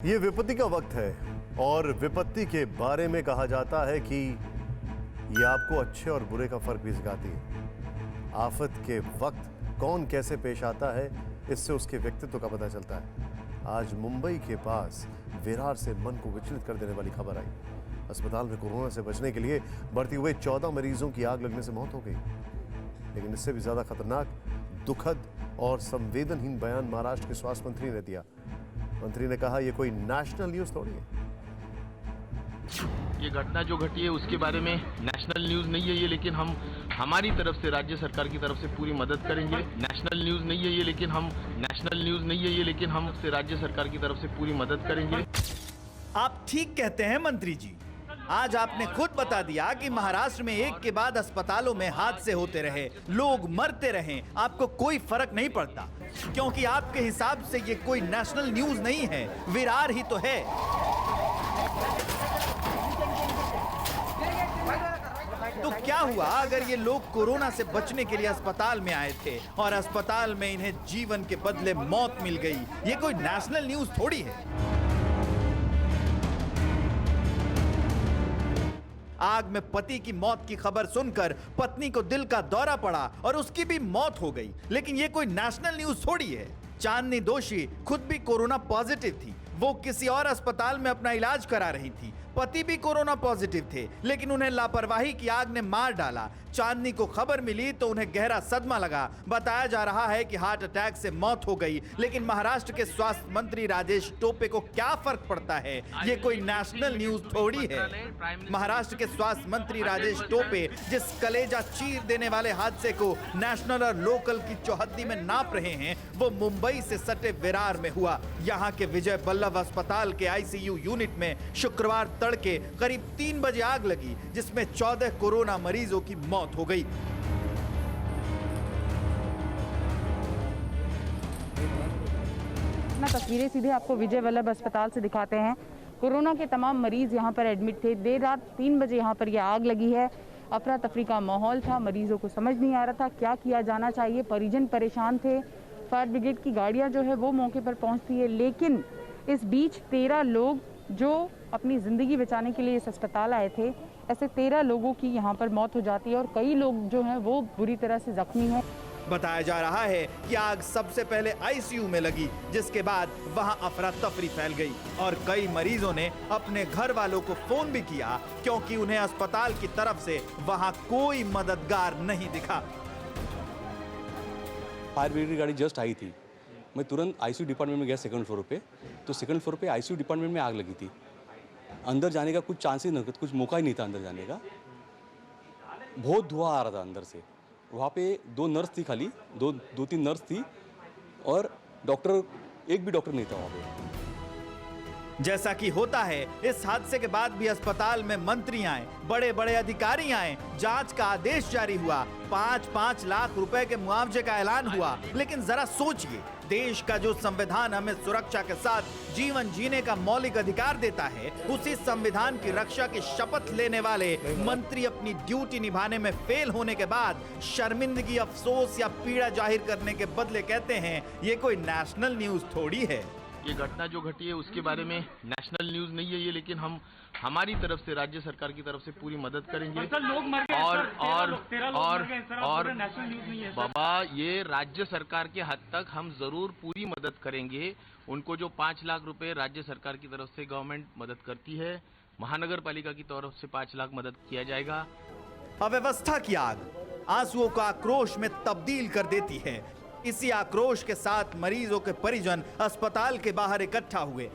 ये विपत्ति का वक्त है और विपत्ति के बारे में कहा जाता है कि ये आपको अच्छे और बुरे का फर्क भी सिखाती है। आफत के वक्त कौन कैसे पेश आता है, इससे उसके व्यक्तित्व का पता चलता है। आज मुंबई के पास विरार से मन को विचलित कर देने वाली खबर आई। अस्पताल में कोरोना से बचने के लिए भर्ती हुए 14 मरीजों की आग लगने से मौत हो गई। लेकिन इससे भी ज्यादा खतरनाक, दुखद और संवेदनहीन बयान महाराष्ट्र के स्वास्थ्य मंत्री ने दिया। मंत्री ने कहा, यह कोई नेशनल न्यूज थोड़ी है। ये घटना जो घटी है उसके बारे में नेशनल न्यूज नहीं है ये, लेकिन हम हमारी तरफ से राज्य सरकार की तरफ से पूरी मदद करेंगे। नेशनल न्यूज नहीं है ये, लेकिन हम नेशनल न्यूज नहीं है ये, लेकिन हम से राज्य सरकार की तरफ से पूरी मदद करेंगे। आप ठीक कहते हैं मंत्री जी। आज आपने खुद बता दिया कि महाराष्ट्र में एक के बाद अस्पतालों में हादसे होते रहे, लोग मरते रहे, आपको कोई फर्क नहीं पड़ता, क्योंकि आपके हिसाब से ये कोई नेशनल न्यूज नहीं है, विरार ही तो है। तो क्या हुआ अगर ये लोग कोरोना से बचने के लिए अस्पताल में आए थे और अस्पताल में इन्हें जीवन के बदले मौत मिल गई? ये कोई नेशनल न्यूज थोड़ी है। आग में पति की मौत की खबर सुनकर पत्नी को दिल का दौरा पड़ा और उसकी भी मौत हो गई, लेकिन ये कोई नेशनल न्यूज थोड़ी है। चांदनी दोषी खुद भी कोरोना पॉजिटिव थी, वो किसी और अस्पताल में अपना इलाज करा रही थी। पति भी कोरोना पॉजिटिव थे, लेकिन उन्हें लापरवाही की आग ने मार डाला। चांदनी को खबर मिली तो उन्हें गहरा सदमा लगा। बताया जा रहा है कि हार्ट अटैक से मौत हो गई, लेकिन महाराष्ट्र के स्वास्थ्य मंत्री राजेश टोपे को क्या फर्क पड़ता है? ये कोई नेशनल न्यूज थोड़ी है। महाराष्ट्र के स्वास्थ्य मंत्री राजेश टोपे जिस कलेजा चीर देने वाले हादसे को नेशनल और लोकल की चौहद्दी में नाप रहे हैं, वो मुंबई से सटे विरार में हुआ। यहाँ के विजय बल्लभ अस्पताल के आईसीयू यूनिट में शुक्रवार तड़के करीब 3 बजे आग लगी, जिसमें 14 कोरोना मरीजों की मौत हो गई। तस्वीरें सीधे आपको विजय वल्लभ अस्पताल से दिखाते हैं। कोरोना के तमाम मरीज यहां पर एडमिट थे। देर रात 3 बजे यहां पर यह आग लगी है। अफरा तफरी का माहौल था, मरीजों को समझ नहीं आ रहा था क्या किया जाना चाहिए। परिजन परेशान थे। फायर ब्रिगेड की गाड़ियां जो है वो मौके पर पहुंचती है, लेकिन इस बीच 13 लोग जो अपनी जिंदगी बचाने के लिए इस अस्पताल आए थे, ऐसे 13 लोगों की यहाँ पर मौत हो जाती है और कई लोग जो हैं वो बुरी तरह से जख्मी हैं। बताया जा रहा है कि आग सबसे पहले आईसीयू में लगी, जिसके बाद वहां अफरा तफरी फैल गई और कई मरीजों ने अपने घर वालों को फोन भी किया, क्योंकि उन्हें अस्पताल की तरफ से वहां कोई मददगार नहीं दिखा। फायर ब्रिगेड की गाड़ी जस्ट आई थी, मैं तुरंत आईसीयू डिपार्टमेंट में गया सेकंड फ्लोर पे, तो सेकंड फ्लोर पे आईसीयू डिपार्टमेंट में आग लगी थी। अंदर जाने का कुछ चांस ही नहीं, कुछ मौका ही नहीं था अंदर जाने का। बहुत धुआं आ रहा था अंदर से। वहाँ पे 2 नर्स थी, खाली 2-3 नर्स थी और डॉक्टर, एक भी डॉक्टर नहीं था वहाँ पे। जैसा कि होता है, इस हादसे के बाद भी अस्पताल में मंत्री आए, बड़े बड़े अधिकारी आए, जांच का आदेश जारी हुआ, 5-5 लाख रुपए के मुआवजे का ऐलान हुआ। लेकिन जरा सोचिए, देश का जो संविधान हमें सुरक्षा के साथ जीवन जीने का मौलिक अधिकार देता है, उसी संविधान की रक्षा की शपथ लेने वाले मंत्री अपनी ड्यूटी निभाने में फेल होने के बाद शर्मिंदगी, अफसोस या पीड़ा जाहिर करने के बदले कहते हैं ये कोई नेशनल न्यूज थोड़ी है। ये घटना जो घटी है उसके बारे में नेशनल न्यूज नहीं है ये, लेकिन हम हमारी तरफ से राज्य सरकार की तरफ से पूरी मदद करेंगे। और बाबा, ये राज्य सरकार के हद तक हम जरूर पूरी मदद करेंगे। उनको जो 5 लाख रुपए राज्य सरकार की तरफ से गवर्नमेंट मदद करती है, महानगर पालिका की तरफ से 5 लाख मदद किया जाएगा। अव्यवस्था की आग आंसुओं का आक्रोश में तब्दील कर देती है। इसी आक्रोश के साथ मरीजों के परिजन अस्पताल के बाहर इकट्ठा हुए।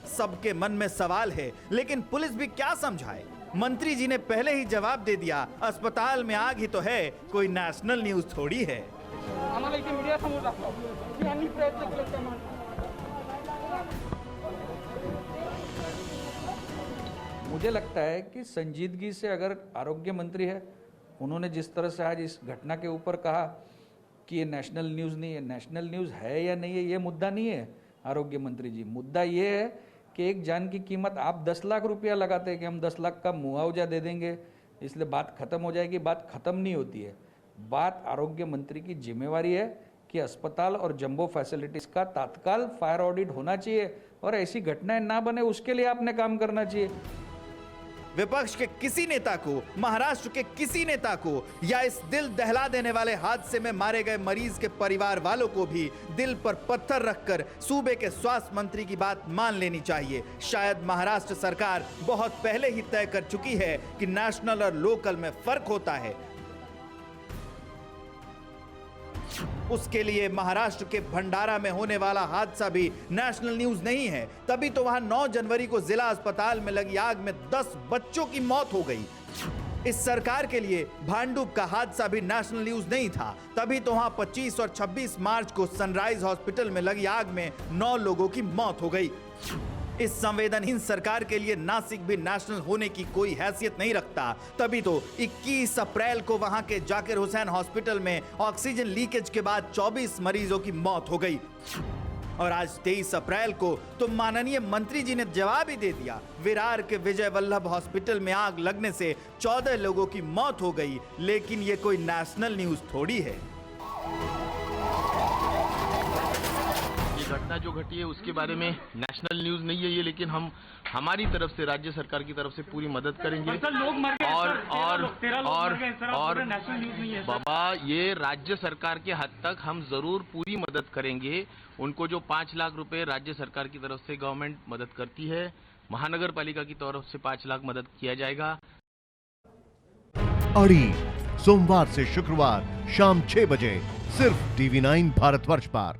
सबके मन में सवाल है, लेकिन पुलिस भी क्या समझाए? मंत्री जी ने पहले ही जवाब दे दिया, अस्पताल में आग ही तो है, कोई नेशनल न्यूज थोड़ी है। मुझे लगता है कि संजीदगी से अगर आरोग्य मंत्री है, उन्होंने जिस तरह से आज इस घटना के ऊपर कहा कि ये नेशनल न्यूज़ नहीं है, नेशनल न्यूज़ है या नहीं है ये मुद्दा नहीं है आरोग्य मंत्री जी। मुद्दा ये है कि एक जान की कीमत आप 10 लाख रुपया लगाते हैं कि हम 10 लाख का मुआवजा दे देंगे, इसलिए बात खत्म हो जाएगी। बात खत्म नहीं होती है। बात आरोग्य मंत्री की जिम्मेवारी है कि अस्पताल और जंबो फैसिलिटीज का तत्काल फायर ऑडिट होना चाहिए और ऐसी घटनाएं ना बने उसके लिए आपने काम करना चाहिए। विपक्ष के किसी नेता को, महाराष्ट्र के किसी नेता को या इस दिल दहला देने वाले हादसे में मारे गए मरीज के परिवार वालों को भी दिल पर पत्थर रखकर सूबे के स्वास्थ्य मंत्री की बात मान लेनी चाहिए। शायद महाराष्ट्र सरकार बहुत पहले ही तय कर चुकी है कि नेशनल और लोकल में फर्क होता है। उसके लिए महाराष्ट्र के भंडारा में होने वाला हादसा भी नेशनल न्यूज नहीं है। तभी तो वहां 9 जनवरी को जिला अस्पताल में लगी आग में 10 बच्चों की मौत हो गई। इस सरकार के लिए भांडुप का हादसा भी नेशनल न्यूज नहीं था। तभी तो वहां 25 और 26 मार्च को सनराइज हॉस्पिटल में लगी आग में 9 लोगों की मौत हो गई। इस संवेदनहीन सरकार के लिए नासिक भी नेशनल होने की कोई हैसियत नहीं रखता। तभी तो 21 अप्रैल को वहां के जाकिर हुसैन हॉस्पिटल में ऑक्सीजन लीकेज के बाद 24 मरीजों की मौत हो गई। और आज 23 अप्रैल को तो माननीय मंत्री जी ने जवाब ही दे दिया। विरार के विजय वल्लभ हॉस्पिटल में आग लगने से 14 लोगों की मौत हो गई। लेकिन ये कोई नेशनल न्यूज थोड़ी है। घटना जो घटी है उसके बारे में नेशनल न्यूज नहीं है ये, लेकिन हम हमारी तरफ से राज्य सरकार की तरफ से पूरी मदद करेंगे। और बाबा ये राज्य सरकार के हद तक हम जरूर पूरी मदद करेंगे। उनको जो 5 लाख रुपए राज्य सरकार की तरफ से गवर्नमेंट मदद करती है, महानगर पालिका की तरफ से 5 लाख मदद किया जाएगा। अड़ी सोमवार से शुक्रवार शाम 6 बजे सिर्फ TV9 भारतवर्ष पर।